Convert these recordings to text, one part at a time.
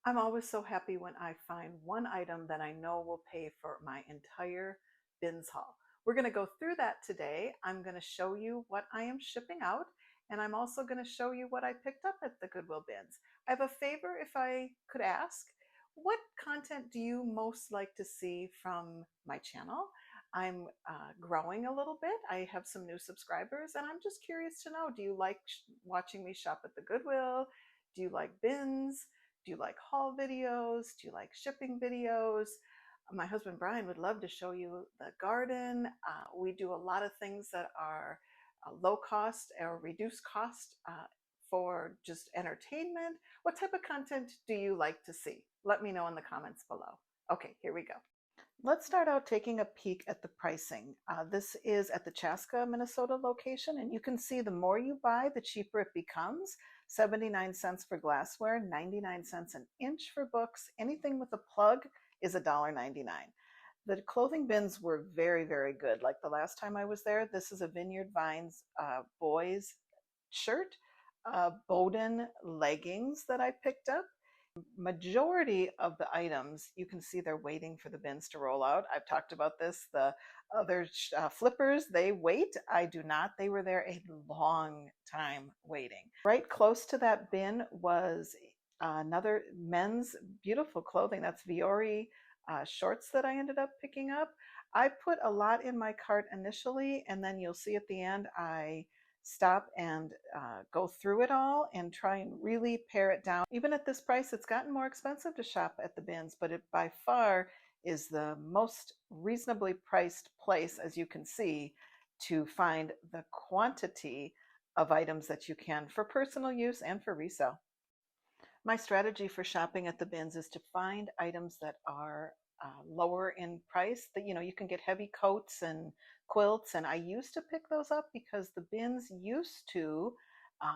I'm always so happy when I find one item that I know will pay for my entire bins haul. We're going to go through that today. I'm going to show you what I am shipping out, and I'm also going to show you what I picked up at the Goodwill bins. I have a favor if I could ask. What content do you most like to see from my channel? I'm growing a little bit. I have some new subscribers, and I'm just curious to know, do you like watching me shop at the Goodwill? Do you like bins? Do you like haul videos? Do you like shipping videos? My husband Brian would love to show you the garden. We do a lot of things that are low cost or reduced cost for just entertainment. What type of content do you like to see? Let me know in the comments below. Okay, here we go. Let's start out taking a peek at the pricing. This is at the Chaska, Minnesota location, and you can see the more you buy, the cheaper it becomes. 79 cents for glassware, 99 cents an inch for books. Anything with a plug is $1.99. The clothing bins were very, very good. Like the last time I was there, this is a Vineyard Vines boys shirt, Bowden leggings that I picked up. Majority of the items, you can see they're waiting for the bins to roll out. I've talked about this. The other flippers, they wait. I do not. They were there a long time waiting. Right close to that bin was another men's beautiful clothing. That's Viore shorts that I ended up picking up. I put a lot in my cart initially, and then you'll see at the end I stop and go through it all and try and really pare it down. Even at this price, it's gotten more expensive to shop at the bins, but it by far is the most reasonably priced place, as you can see, to find the quantity of items that you can for personal use and for resale. My strategy for shopping at the bins is to find items that are lower in price. That you can get heavy coats and quilts, and I used to pick those up because the bins used to,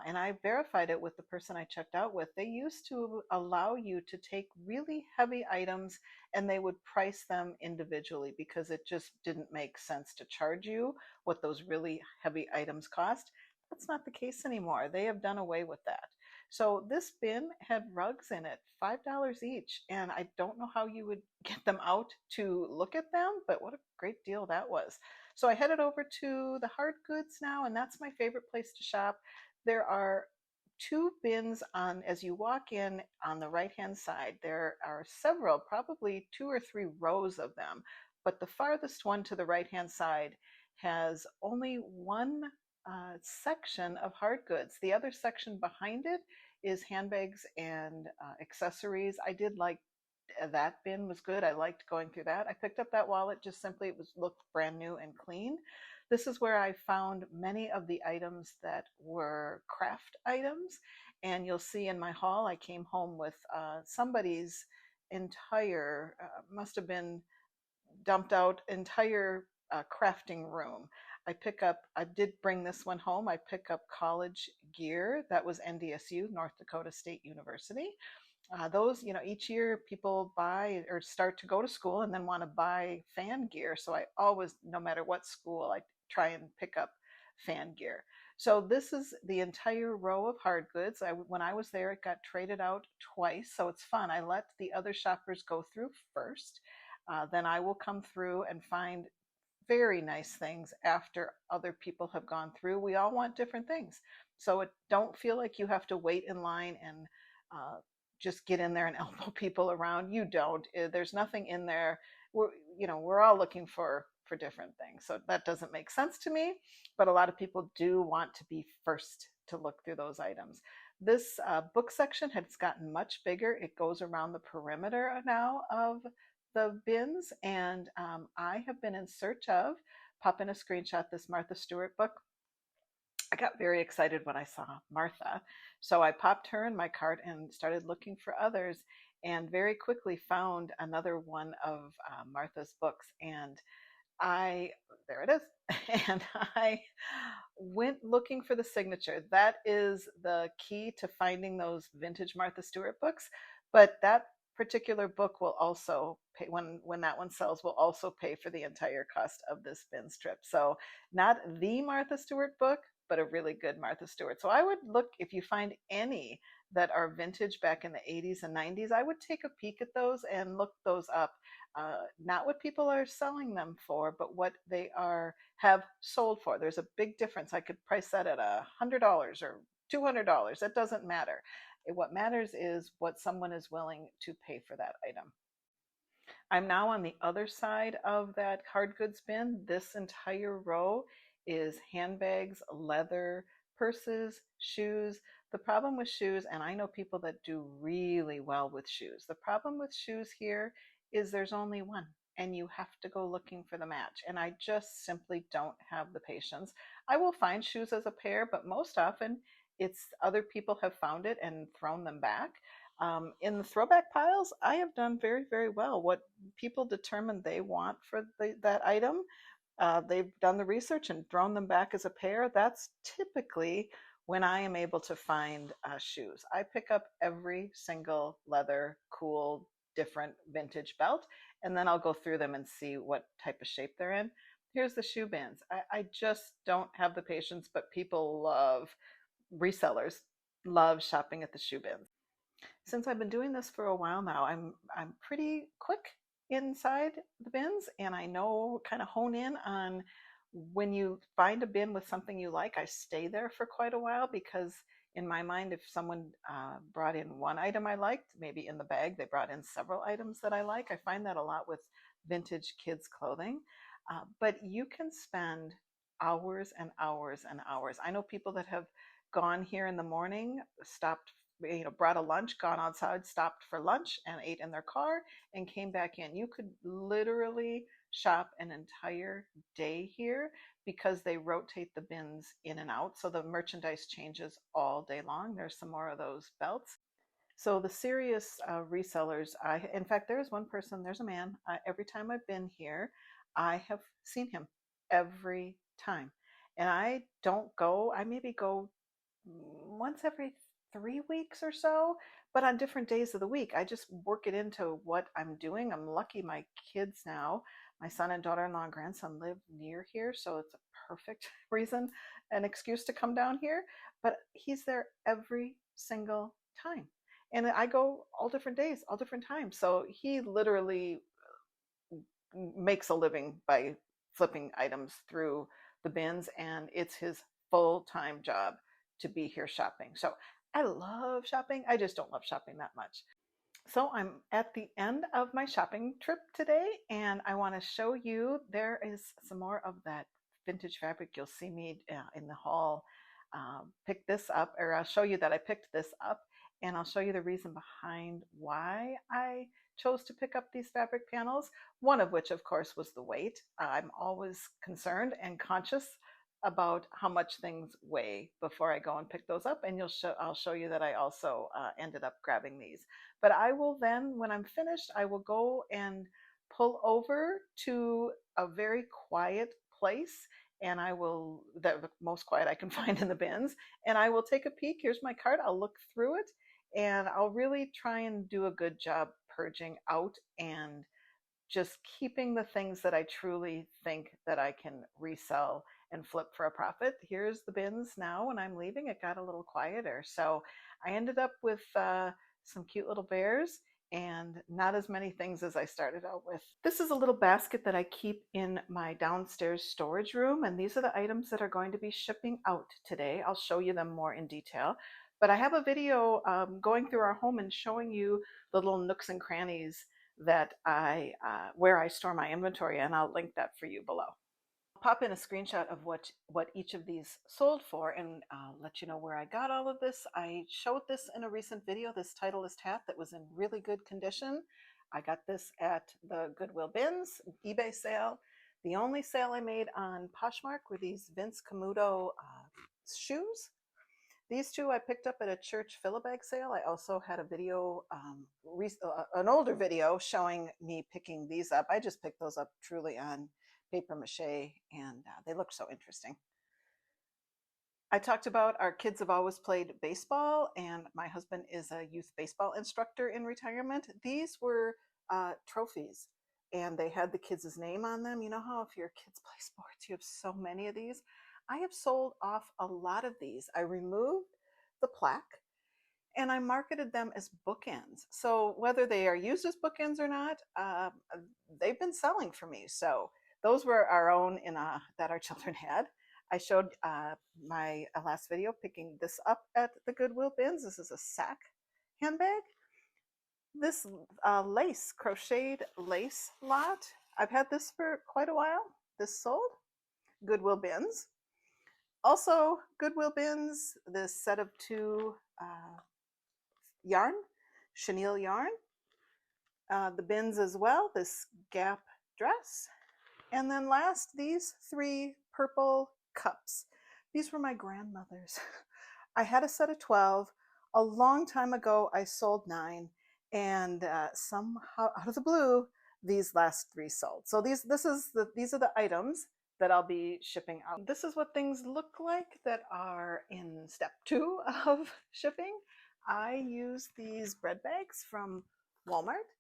and I verified it with the person I checked out with. They used to allow you to take really heavy items, and they would price them individually because it just didn't make sense to charge you what those really heavy items cost. That's not the case anymore. They have done away with that. So this bin had rugs in it, $5 each, and I don't know how you would get them out to look at them, but what a great deal that was. So I headed over to the hard goods now, and that's my favorite place to shop. There are two bins on as you walk in on the right hand side. There are several, probably 2 or 3 rows of them, but the farthest one to the right hand side has only one section of hard goods. The other section behind it is handbags and accessories. I did like that bin was good. I liked going through that. I picked up that wallet just simply, it was looked brand new and clean. This is where I found many of the items that were craft items. And you'll see in my haul, I came home with somebody's entire, must have been dumped out, entire crafting room. I did bring this one home. I pick up college gear. That was NDSU, North Dakota State University. Those, each year people buy or start to go to school and then want to buy fan gear. So I always, no matter what school, I try and pick up fan gear. So this is the entire row of hard goods. When I was there, it got traded out twice. So it's fun. I let the other shoppers go through first. Then I will come through and find very nice things after other people have gone through. We all want different things. So don't feel like you have to wait in line and just get in there and elbow people around. You don't. There's nothing in there. We're all looking for different things. So that doesn't make sense to me, but a lot of people do want to be first to look through those items. This book section has gotten much bigger. It goes around the perimeter now of the bins, and I have been in search of, pop in a screenshot, this Martha Stewart book. I got very excited when I saw Martha. So I popped her in my cart and started looking for others, and very quickly found another one of Martha's books. And there it is. And I went looking for the signature. That is the key to finding those vintage Martha Stewart books. But that particular book will also pay, when that one sells, will also pay for the entire cost of this bin strip. So not the Martha Stewart book, but a really good Martha Stewart. So I would look, if you find any that are vintage back in the 80s and 90s, I would take a peek at those and look those up. Not what people are selling them for, but what they have sold for. There's a big difference. I could price that at $100 or $200. That doesn't matter. What matters is what someone is willing to pay for that item. I'm now on the other side of that hard goods bin. This entire row is handbags, leather, purses, shoes. The problem with shoes, and I know people that do really well with shoes, the problem with shoes here is there's only one and you have to go looking for the match. And I just simply don't have the patience. I will find shoes as a pair, but most often it's other people have found it and thrown them back. In the throwback piles, I have done very, very well. What people determine they want for that item, they've done the research and thrown them back as a pair. That's typically when I am able to find shoes. I pick up every single leather, cool, different vintage belt, and then I'll go through them and see what type of shape they're in. Here's the shoe bins. I just don't have the patience, but people resellers love shopping at the shoe bins. Since I've been doing this for a while now, I'm pretty quick inside the bins, and I know kind of hone in on when you find a bin with something you like. I stay there for quite a while because in my mind, if someone brought in one item I liked, maybe in the bag they brought in several items that I like. I find that a lot with vintage kids clothing, but you can spend hours and hours and hours. I know people that have gone here in the morning, stopped, brought a lunch, gone outside, stopped for lunch and ate in their car and came back in. You could literally shop an entire day here because they rotate the bins in and out. So the merchandise changes all day long. There's some more of those belts. So the serious resellers, in fact, there's one person, there's a man, every time I've been here, I have seen him every time. And I don't go, I maybe go once every 3 weeks or so, but on different days of the week. I just work it into what I'm doing. I'm lucky my kids now, my son and daughter-in-law and grandson live near here, so it's a perfect reason, an excuse to come down here. But he's there every single time. And I go all different days, all different times. So he literally makes a living by flipping items through the bins, and it's his full-time job to be here shopping. So I love shopping. I just don't love shopping that much. So I'm at the end of my shopping trip today, and I want to show you, there is some more of that vintage fabric. You'll see me in the haul pick this up, or I'll show you that I picked this up, and I'll show you the reason behind why I chose to pick up these fabric panels, one of which of course was the weight. I'm always concerned and conscious about how much things weigh before I go and pick those up, and I'll show you that I also ended up grabbing these. But I will then, when I'm finished, I will go and pull over to a very quiet place, and I will, the most quiet I can find in the bins, and I will take a peek. Here's my cart. I'll look through it, and I'll really try and do a good job purging out and just keeping the things that I truly think that I can resell and flip for a profit. Here's the bins now. When I'm leaving, it got a little quieter. So I ended up with some cute little bears and not as many things as I started out with. This is a little basket that I keep in my downstairs storage room, and these are the items that are going to be shipping out today. I'll show you them more in detail, but I have a video going through our home and showing you the little nooks and crannies that where I store my inventory, and I'll link that for you below. I'll pop in a screenshot of what each of these sold for, and I'll let you know where I got all of this. I showed this in a recent video, this Titleist hat that was in really good condition. I got this at the Goodwill Bins eBay sale. The only sale I made on Poshmark were these Vince Camuto shoes. These two I picked up at a church fill-a-bag sale. I also had a video, an older video showing me picking these up. I just picked those up truly on paper mache, and they look so interesting. I talked about our kids have always played baseball, and my husband is a youth baseball instructor in retirement. These were trophies, and they had the kids' name on them. You know how if your kids play sports, you have so many of these? I have sold off a lot of these. I removed the plaque, and I marketed them as bookends. So whether they are used as bookends or not, they've been selling for me. So those were our own that our children had. I showed my last video picking this up at the Goodwill Bins. This is a sack handbag. This lace, crocheted lace lot, I've had this for quite a while. This sold. Goodwill Bins. Also, Goodwill Bins, this set of two yarn, chenille yarn. The bins as well, this Gap dress. And then last, these 3 purple cups. These were my grandmother's. I had a set of 12. A long time ago, I sold 9. And somehow, out of the blue, these last 3 sold. So these are the items that I'll be shipping out. This is what things look like that are in step 2 of shipping. I use these bread bags from Walmart.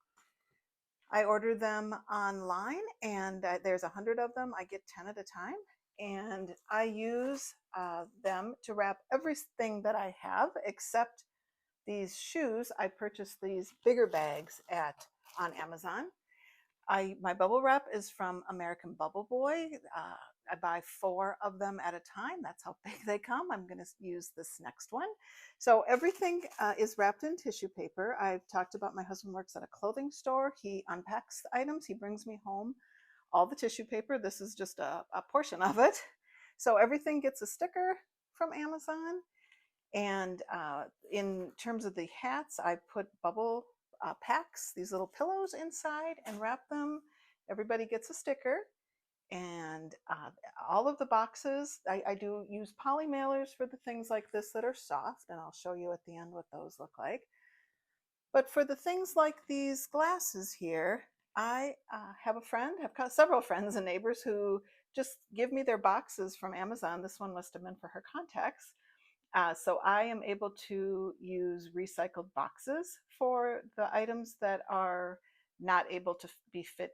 I order them online, and there's 100 of them. I get 10 at a time, and I use them to wrap everything that I have except these shoes. I purchased these bigger bags on Amazon. My bubble wrap is from American Bubble Boy. I buy 4 of them at a time. That's how big they come. I'm going to use this next one. So everything is wrapped in tissue paper. I've talked about my husband works at a clothing store. He unpacks the items. He brings me home all the tissue paper. This is just a portion of it. So everything gets a sticker from Amazon. And in terms of the hats, I put bubble packs, these little pillows inside, and wrap them. Everybody gets a sticker. And all of the boxes, I do use poly mailers for the things like this that are soft, and I'll show you at the end what those look like. But for the things like these glasses here, I have several friends and neighbors who just give me their boxes from Amazon. This one must have been for her contacts. So I am able to use recycled boxes for the items that are not able to fit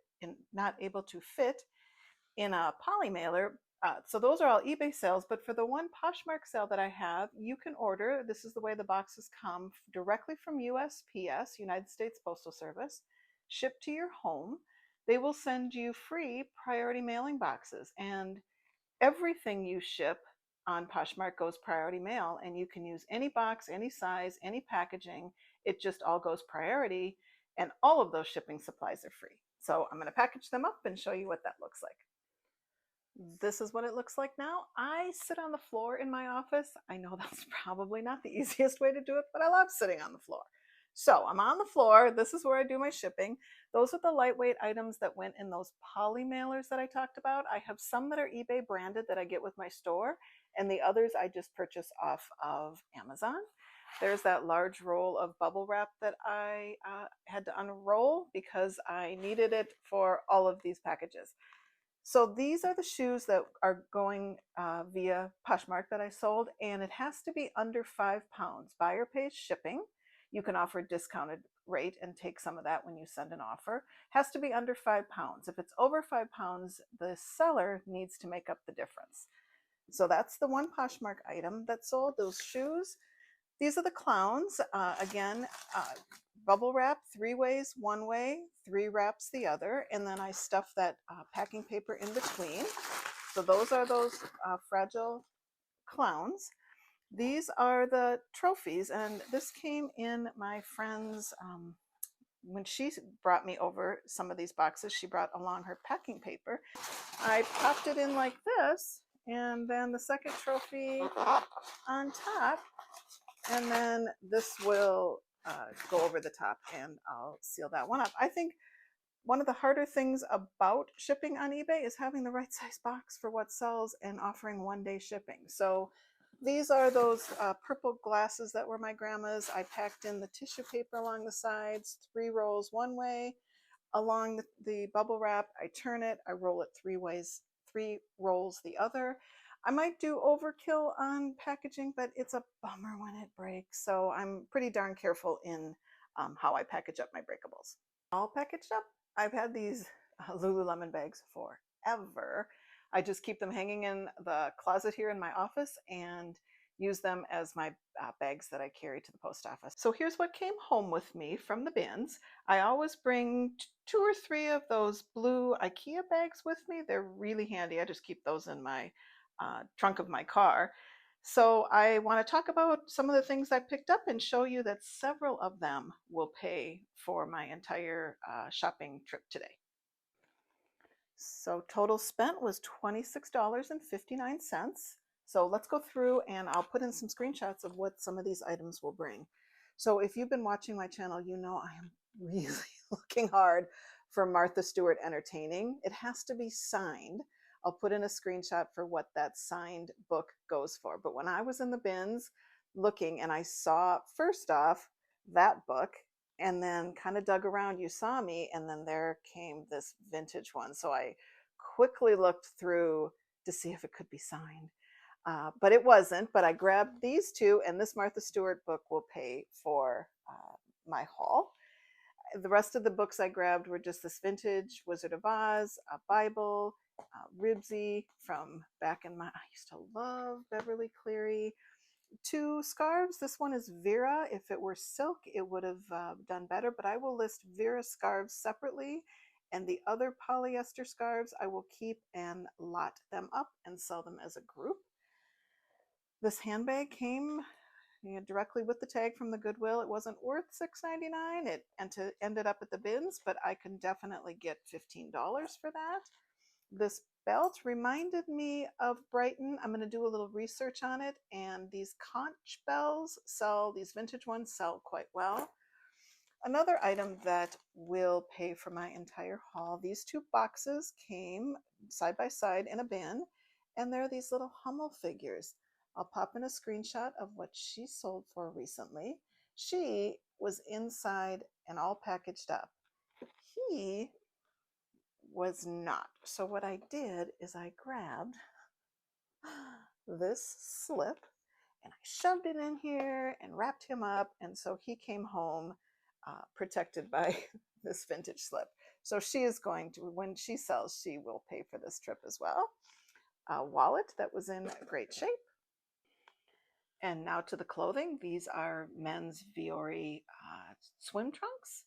in a poly mailer. So those are all eBay sales, but for the one Poshmark sale that I have, you can order. This is the way the boxes come directly from USPS, United States Postal Service, shipped to your home. They will send you free priority mailing boxes, and everything you ship on Poshmark goes priority mail, and you can use any box, any size, any packaging. It just all goes priority, and all of those shipping supplies are free. So I'm going to package them up and show you what that looks like. This is what it looks like now. I sit on the floor in my office. I know that's probably not the easiest way to do it, but I love sitting on the floor. So I'm on the floor. This is where I do my shipping. Those are the lightweight items that went in those poly mailers that I talked about. I have some that are eBay branded that I get with my store, and the others I just purchase off of Amazon. There's that large roll of bubble wrap that I had to unroll because I needed it for all of these packages. So these are the shoes that are going via Poshmark that I sold, and it has to be under 5 pounds. Buyer pays shipping. You can offer a discounted rate and take some of that when you send an offer. Has to be under 5 pounds. If it's over 5 pounds, the seller needs to make up the difference. So that's the one Poshmark item that sold, those shoes. These are the clowns. Again, bubble wrap 3 ways, 1 way, 3 wraps the other, and then I stuff that packing paper in between. So those are those fragile clowns. These are the trophies, and this came in my friend's, when she brought me over some of these boxes, she brought along her packing paper. I popped it in like this, and then the second trophy on top, and then this will go over the top, and I'll seal that one up. I think one of the harder things about shipping on eBay is having the right size box for what sells and offering 1-day shipping. So these are those purple glasses that were my grandma's. I packed in the tissue paper along the sides, 3 rolls 1 way. Along the bubble wrap, I turn it, I roll it 3 ways, 3 rolls the other. I might do overkill on packaging, but it's a bummer when it breaks. So I'm pretty darn careful in how I package up my breakables. All packaged up. I've had these Lululemon bags forever. I just keep them hanging in the closet here in my office, and use them as my bags that I carry to the post office. So here's what came home with me from the bins. I always bring 2 or 3 of those blue IKEA bags with me. They're really handy. I just keep those in my trunk of my car. So I want to talk about some of the things I picked up and show you that several of them will pay for my entire shopping trip today. So total spent was $26.59. So let's go through and I'll put in some screenshots of what some of these items will bring. So if you've been watching my channel, you know I am really looking hard for Martha Stewart Entertaining. It has to be signed. I'll put in a screenshot for what that signed book goes for. But when I was in the bins looking and I saw, first off, that book, and then kind of dug around, you saw me, and then there came this vintage one. So I quickly looked through to see if it could be signed. But it wasn't, but I grabbed these two, and this Martha Stewart book will pay for my haul. The rest of the books I grabbed were just this vintage Wizard of Oz, a Bible, Ribsy from back in I used to love Beverly Cleary. 2 scarves. This one is Vera. If it were silk, it would have done better, but I will list Vera scarves separately, and the other polyester scarves I will keep and lot them up and sell them as a group. This handbag came directly with the tag from the Goodwill. It wasn't worth $6.99. It ended up at the bins, but I can definitely get $15 for that. This belt reminded me of Brighton. I'm going to do a little research on it, and these conch bells these vintage ones sell quite well. Another item that will pay for my entire haul, these 2 boxes came side by side in a bin, and they're these little Hummel figures. I'll pop in a screenshot of what she sold for recently. She was inside and all packaged up. He was not. So what I did is I grabbed this slip and I shoved it in here and wrapped him up, and so he came home protected by this vintage slip. So she is going to, when she sells, she will pay for this trip as well. A wallet that was in great shape. And now to the clothing. These are men's Viore swim trunks.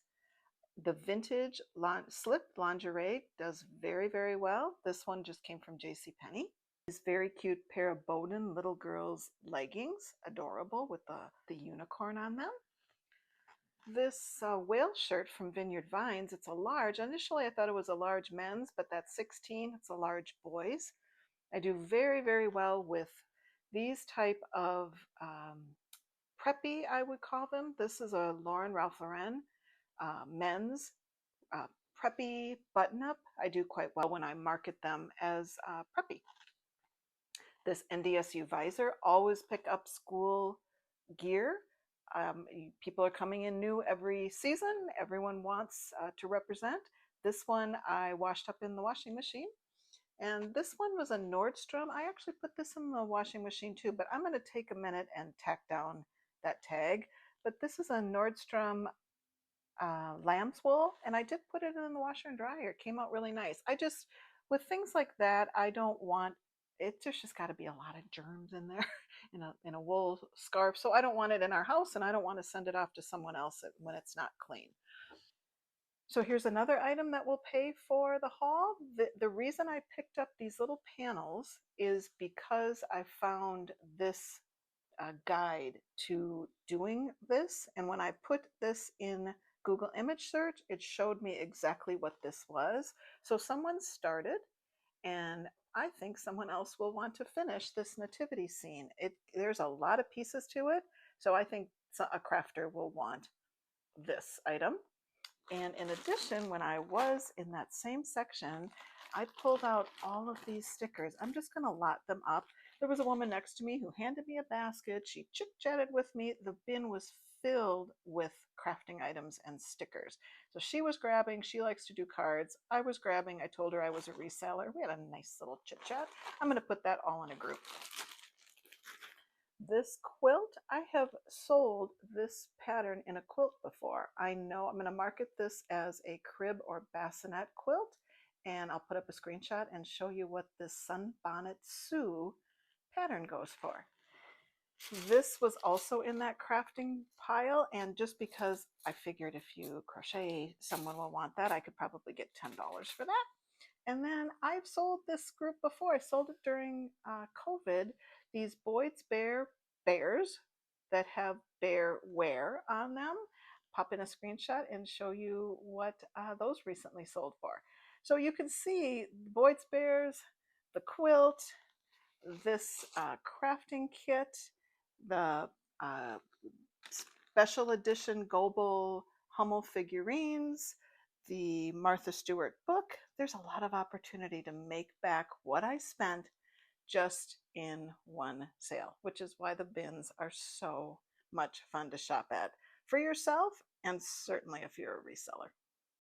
The vintage slipped lingerie does very, very well. This one just came from JCPenney. This very cute pair of Bowden little girls leggings, adorable with the unicorn on them. This whale shirt from Vineyard Vines, it's a large. Initially I thought it was a large men's, but that's 16, it's a large boys. I do very, very well with these type of preppy, I would call them. This is a Ralph Lauren men's preppy button-up. I do quite well when I market them as preppy. This NDSU visor, always pick up school gear. People are coming in new every season. Everyone wants to represent. This one I washed up in the washing machine. And this one was a Nordstrom. I actually put this in the washing machine too, but I'm going to take a minute and tack down that tag. But this is a Nordstrom lamb's wool, and I did put it in the washer and dryer. It came out really nice. With things like that, I don't want it. There's just got to be a lot of germs in there in a wool scarf. So I don't want it in our house, and I don't want to send it off to someone else when it's not clean. So here's another item that will pay for the haul. The reason I picked up these little panels is because I found this guide to doing this. And when I put this in Google image search, it showed me exactly what this was. So someone started, and I think someone else will want to finish this nativity scene. There's a lot of pieces to it. So I think a crafter will want this item. And in addition, when I was in that same section, I pulled out all of these stickers. I'm just going to lot them up. There was a woman next to me who handed me a basket. She chit-chatted with me. The bin was filled with crafting items and stickers. So she was grabbing. She likes to do cards. I was grabbing. I told her I was a reseller. We had a nice little chit-chat. I'm going to put that all in a group. This quilt, I have sold this pattern in a quilt before. I know I'm going to market this as a crib or bassinet quilt, and I'll put up a screenshot and show you what this Sunbonnet Sue pattern goes for. This was also in that crafting pile, and just because I figured if you crochet, someone will want that, I could probably get $10 for that. And then I've sold this group before. I sold it during COVID. These Boyd's bears that have bear wear on them. Pop in a screenshot and show you what those recently sold for. So you can see Boyd's bears, the quilt, this crafting kit, the uh, special edition Goebel Hummel figurines, the Martha Stewart book. There's a lot of opportunity to make back what I spent just in one sale, which is why the bins are so much fun to shop at for yourself and certainly if you're a reseller.